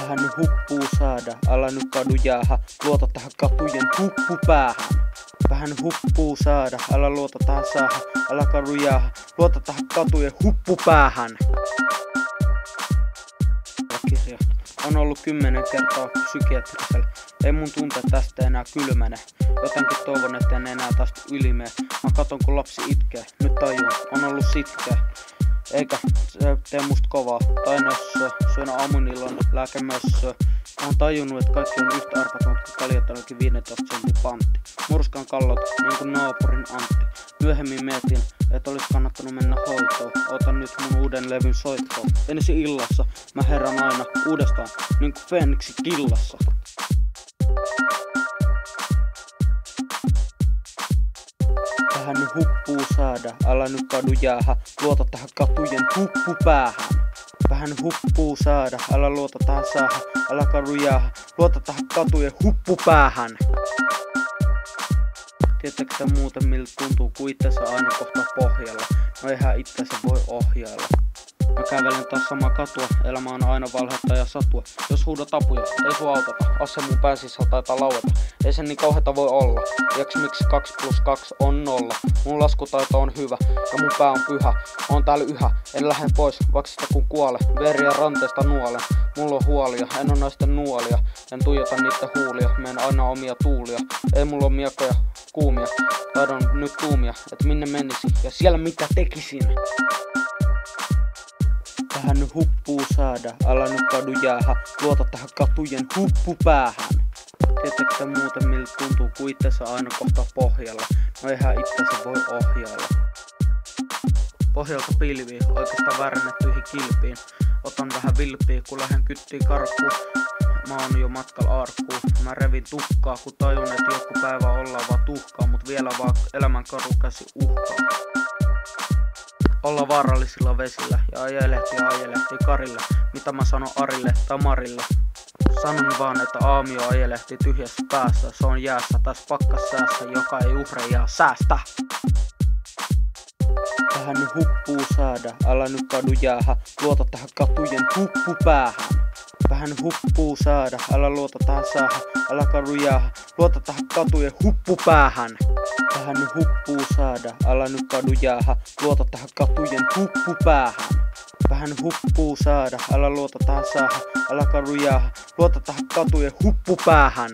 Vähän nyt huppuu saada, älä nyt kadu jäähä, luota tähän katujen huppupäähän. Vähän huppuu saada, älä luota tähän saada, älä kadu jäähä, luota tähän katujen huppupäähän. Kirja on ollut 10 kertaa psykiatrisella. Ei mun tunte tästä enää kylmene. Jotenkin toivon, että en enää tästä ylimene. Mä katon kun lapsi itkee, nyt tajun, on ollut sitkeä. Eikä se tee musta kovaa, tai nössö, syön aamun illan lääkemössö. Mä oon tajunnut, että kaikki on yhtä arpatonta, kun kaljatteleekin 15 sentin pantti. Murskan kallot, niin kuin naapurin Antti. Myöhemmin mietin, että olis kannattanut mennä hoitoon. Otan nyt mun uuden levyn soittoon. Ensi illassa mä herään aina uudestaan, niin kuin Feeniksi killassa. Vähän nyt huppuu saada, älä nyt kadu jäähä, luota tähän katujen huppupäähän. Vähän huppuu saada, älä luota tähän saada, älä kadu jäähä, luota tähän katujen huppupäähän. Tiedättekö te muuten miltä tuntuu, kun itsensä aina kohta pohjalla? No eihän itsensä voi ohjailla. Mä kävelen taas samaa katua, elämä on aina valhetta ja satua. Jos huudat apuja, ei sua autata, asse mun pään sisällä taitaa laueta. Ei sen niin kauheeta voi olla, tiiäks miksi 2 + 2 on 0. Mun laskutaito on hyvä ja mun pää on pyhä. Oon täällä yhä, en lähde pois, vaikka sitä kun kuole. Veriä ranteesta nuolen, mulla on huolia, en oo naisten nuolia. En tuijota niitten huulia, meen aina omia tuulia. Ei mulla oo miekoja, kuumia, taidon nyt tuumia, et minne menisin ja siellä mitä tekisin. Vähän nyt huppuu saada, älä nyt kadu jäähä, luota tähän katujen huppupäähän. Tiedättekö te muuten miltä tuntuu, kun itsensä aina kohta pohjalla? No eihän itsensä voi ohjailla. Pohjalta pilviin, oikeastaan värnnettyihin kilpiin. Otan vähän vilppiä, kun lähden kyttiin karkuun. Mä oon jo matkalla arkkuun. Mä revin tukkaa, kun tajun, että joku päivä ollaan vaan tuhkaa, mut vielä vaan elämän karukäsi uhkaa. Olla vaarallisilla vesillä ja ajelehti Karille. Mitä mä sanon Arille tai Marille? Sanon vaan, että aamio ajelehti tyhjässä päässä. Se on jäässä tässä pakkassäässä, joka ei uhreja säästä. Vähän nyt huppuu saada, älä nyt kadu jäähä, luota tähän katujen huppupäähän. Vähän huppuu saada, älä luota tähän saada, älä kadu jäähä, luota tähän katujen huppupäähän. Vähän nyt huppuu saada, älä nyt kadu jäähä, luota tähän katujen huppupäähän. Vähän huppuu saada, älä luota tähän saada, älä kadu jäähä, luota tähän katujen huppupäähän.